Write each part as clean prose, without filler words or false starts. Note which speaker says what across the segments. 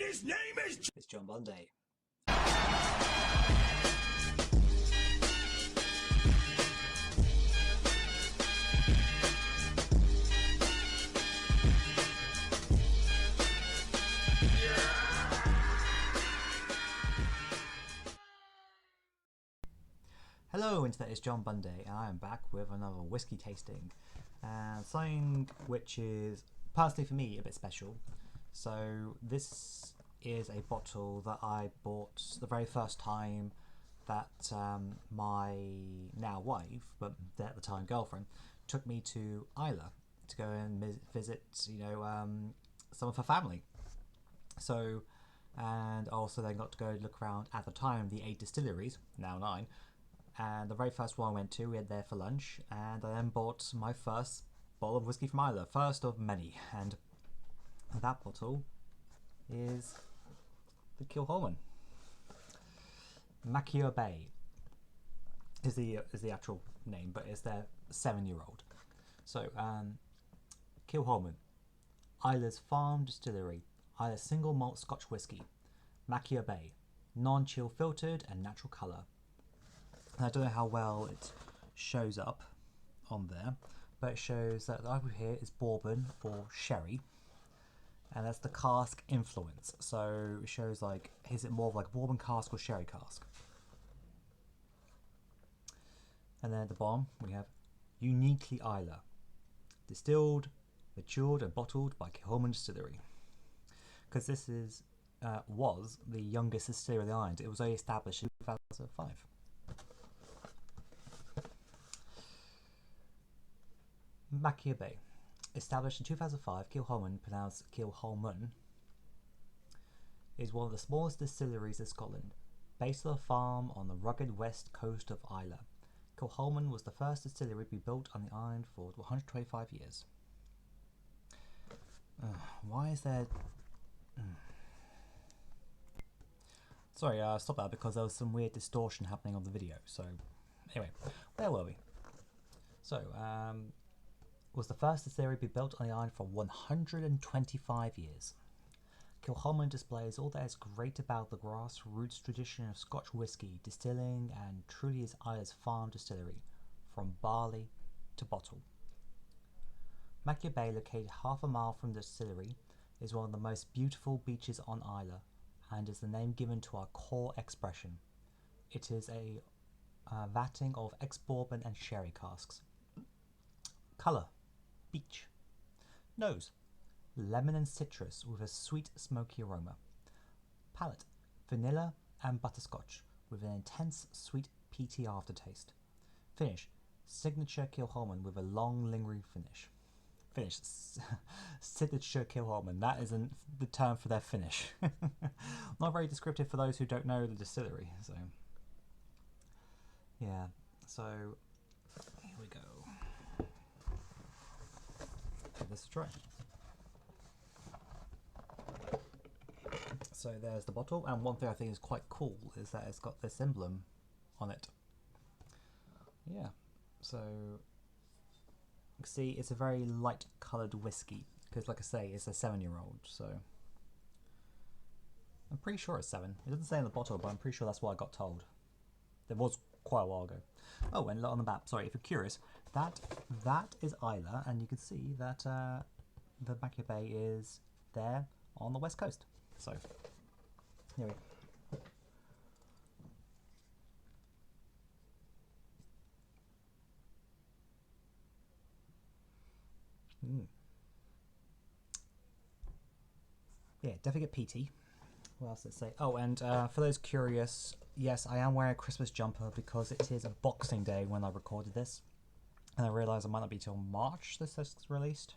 Speaker 1: his name is...
Speaker 2: It's John Bunday. Hello, Internet, it's John Bunday, and I am back with another whiskey tasting, and something which is personally for me a bit special. So this is a bottle that I bought the very first time that my now wife, but at the time girlfriend, took me to Islay to go and visit, some of her family. So, and also then got to go look around at the time the 8 distilleries, now 9. And the very first one I went to, we had there for lunch, and I then bought my first bottle of whiskey from Islay, first of many, and that bottle is the Kilchoman. Machir is the actual name, but it's their 7-year-old. So, Kilchoman, Islay's farm distillery, Islay's single malt Scotch whiskey, Machir, non-chill filtered and natural colour. I don't know how well it shows up on there, but it shows that the over here is bourbon for sherry, and that's the cask influence. So it shows like, is it more of like a bourbon cask or sherry cask? And then at the bottom we have uniquely Islay, distilled, matured and bottled by Kilchoman Distillery. Because this is was the youngest distillery of the island. It was only established in 2005. Machir, established in 2005, Kilchoman, pronounced Kilchoman, is one of the smallest distilleries in Scotland, based on a farm on the rugged west coast of Islay. Kilchoman was the first distillery to be built on the island for 125 years. Why is there... Sorry, I stopped that because there was some weird distortion happening on the video. So, anyway, where were we? So, was the first distillery to be built on the island for 125 years. Kilchoman displays all that is great about the grassroots tradition of Scotch whisky distilling, and truly is Islay's farm distillery, from barley to bottle. Machir, located half a mile from the distillery, is one of the most beautiful beaches on Islay, and is the name given to our core expression. It is a vatting of ex-bourbon and sherry casks. Colour: beach. Nose: lemon and citrus with a sweet smoky aroma. Palate: vanilla and butterscotch with an intense sweet peaty aftertaste. Finish: signature Kilchoman with a long lingering finish. Signature Kilchoman, that isn't the term for their finish. Not very descriptive for those who don't know the distillery. So yeah, so here we go. Give this a try. So there's the bottle, and one thing I think is quite cool is that it's got this emblem on it. Yeah, so you can see it's a very light coloured whiskey, because like I say, it's a 7-year-old, so I'm pretty sure it's 7. It doesn't say in the bottle, but I'm pretty sure that's what I got told. It was quite a while ago. Oh, and on the map, sorry, if you're curious, that is Islay, and you can see that the Machir is there on the west coast. So, here we go. Yeah, definitely get peaty. What else did it say? Oh, and for those curious, yes, I am wearing a Christmas jumper because it is a Boxing Day when I recorded this, and I realised it might not be till March this is released.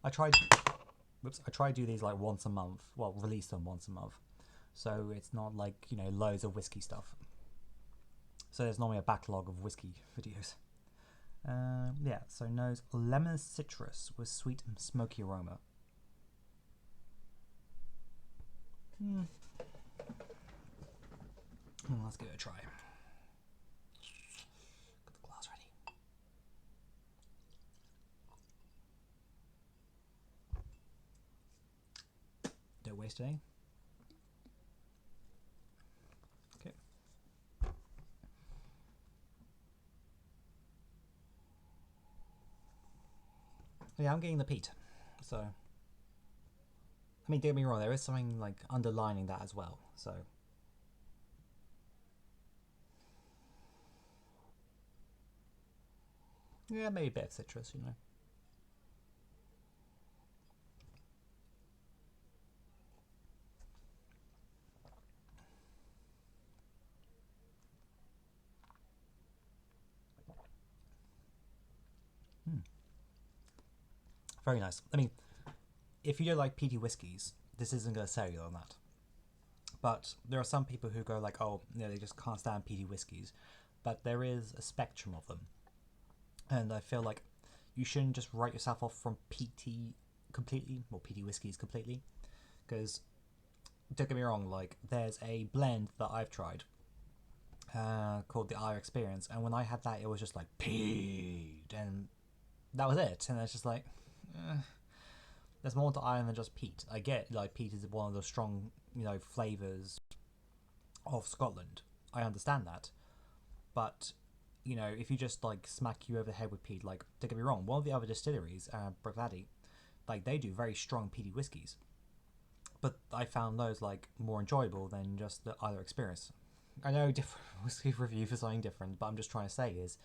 Speaker 2: I try to do these like once a month. Well, release them once a month, so it's not like, you know, loads of whiskey stuff. So there's normally a backlog of whiskey videos. Yeah, so nose: lemon citrus with sweet and smoky aroma. Let's give it a try. Got the glass ready. Don't waste any. Yeah, I'm getting the peat. So, I mean, don't get me wrong, there is something like underlining that as well. So, yeah, maybe a bit of citrus, you know. Hmm. Very nice. I mean, if you don't like peaty whiskies, this isn't going to sell you on that. But there are some people who go like, oh, you know, they just can't stand peaty whiskies. But there is a spectrum of them, and I feel like you shouldn't just write yourself off from peaty completely, or peaty whiskies completely, because don't get me wrong, like there's a blend that I've tried called the Islay Experience, and when I had that, it was just like peat, and that was it. And it's just like, eh, there's more to Ireland than just peat. I get like peat is one of the strong, you know, flavors of Scotland. I understand that, but you know, if you just like smack you over the head with peat, like don't get me wrong, one of the other distilleries, Bruichladdich, like they do very strong peaty whiskies, but I found those like more enjoyable than just the Islay Experience. I know different whiskey review for something different, but I'm just trying to say is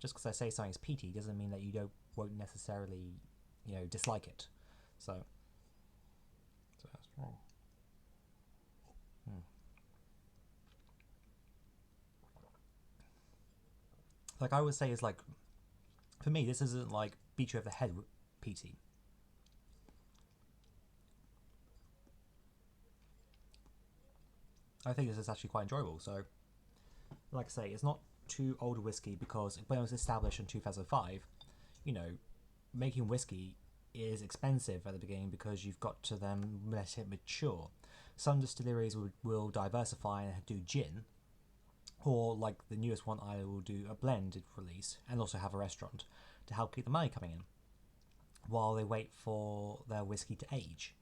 Speaker 2: just because I say something's peaty doesn't mean that you don't won't necessarily, you know, dislike it. So, so that's wrong. Hmm. Like I would say is like for me this isn't like beat you over the head with peaty. I think this is actually quite enjoyable. So, like I say, it's not too old a whiskey because when it was established in 2005, you know, making whiskey is expensive at the beginning because you've got to then let it mature. Some distilleries will diversify and do gin, or like the newest one, I will do a blended release and also have a restaurant to help keep the money coming in while they wait for their whiskey to age.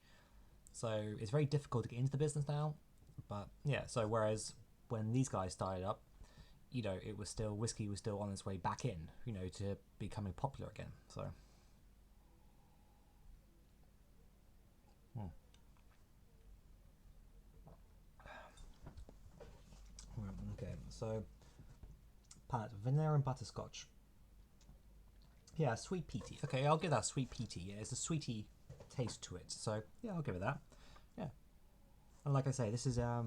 Speaker 2: So it's very difficult to get into the business now. But yeah, so whereas when these guys started up, you know, it was still whiskey was still on its way back in, you know, to becoming popular again. So, hmm. Okay, so palate vanilla and butterscotch. Yeah, sweet peaty. Okay, I'll give that sweet peaty. Yeah, it's a sweety taste to it. So yeah, I'll give it that. Yeah, and like I say, this is a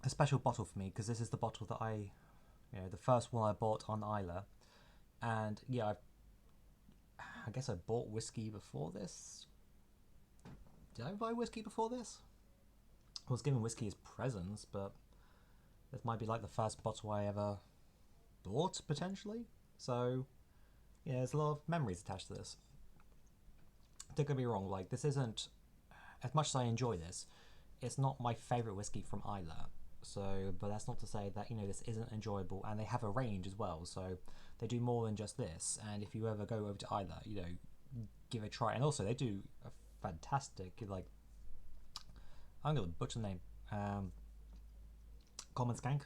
Speaker 2: special bottle for me because this is the bottle that you know, the first one I bought on Islay. And yeah, I guess I bought whiskey before this. Did I buy whiskey before this? I was given whiskey as presents, but this might be like the first bottle I ever bought potentially. So yeah, there's a lot of memories attached to this. Don't get me wrong, like this isn't as much as I enjoy this, it's not my favourite whiskey from Islay. So, but that's not to say that you know this isn't enjoyable, and they have a range as well. So they do more than just this. And if you ever go over to Islay, you know, give it a try. And also they do a fantastic like I'm gonna butcher the name. Common Skank.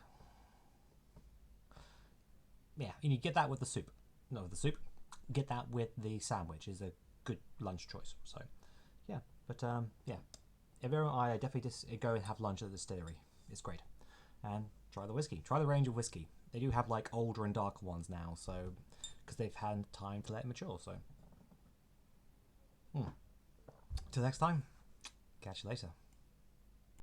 Speaker 2: Yeah, and you get that with the soup. No, with the soup. Get that with the sandwich is a good lunch choice. So yeah, but yeah, if you're I definitely just go and have lunch at the distillery. It's great, and try the whiskey. Try the range of whiskey. They do have like older and darker ones now, so because they've had time to let it mature. So, till next time, catch you later.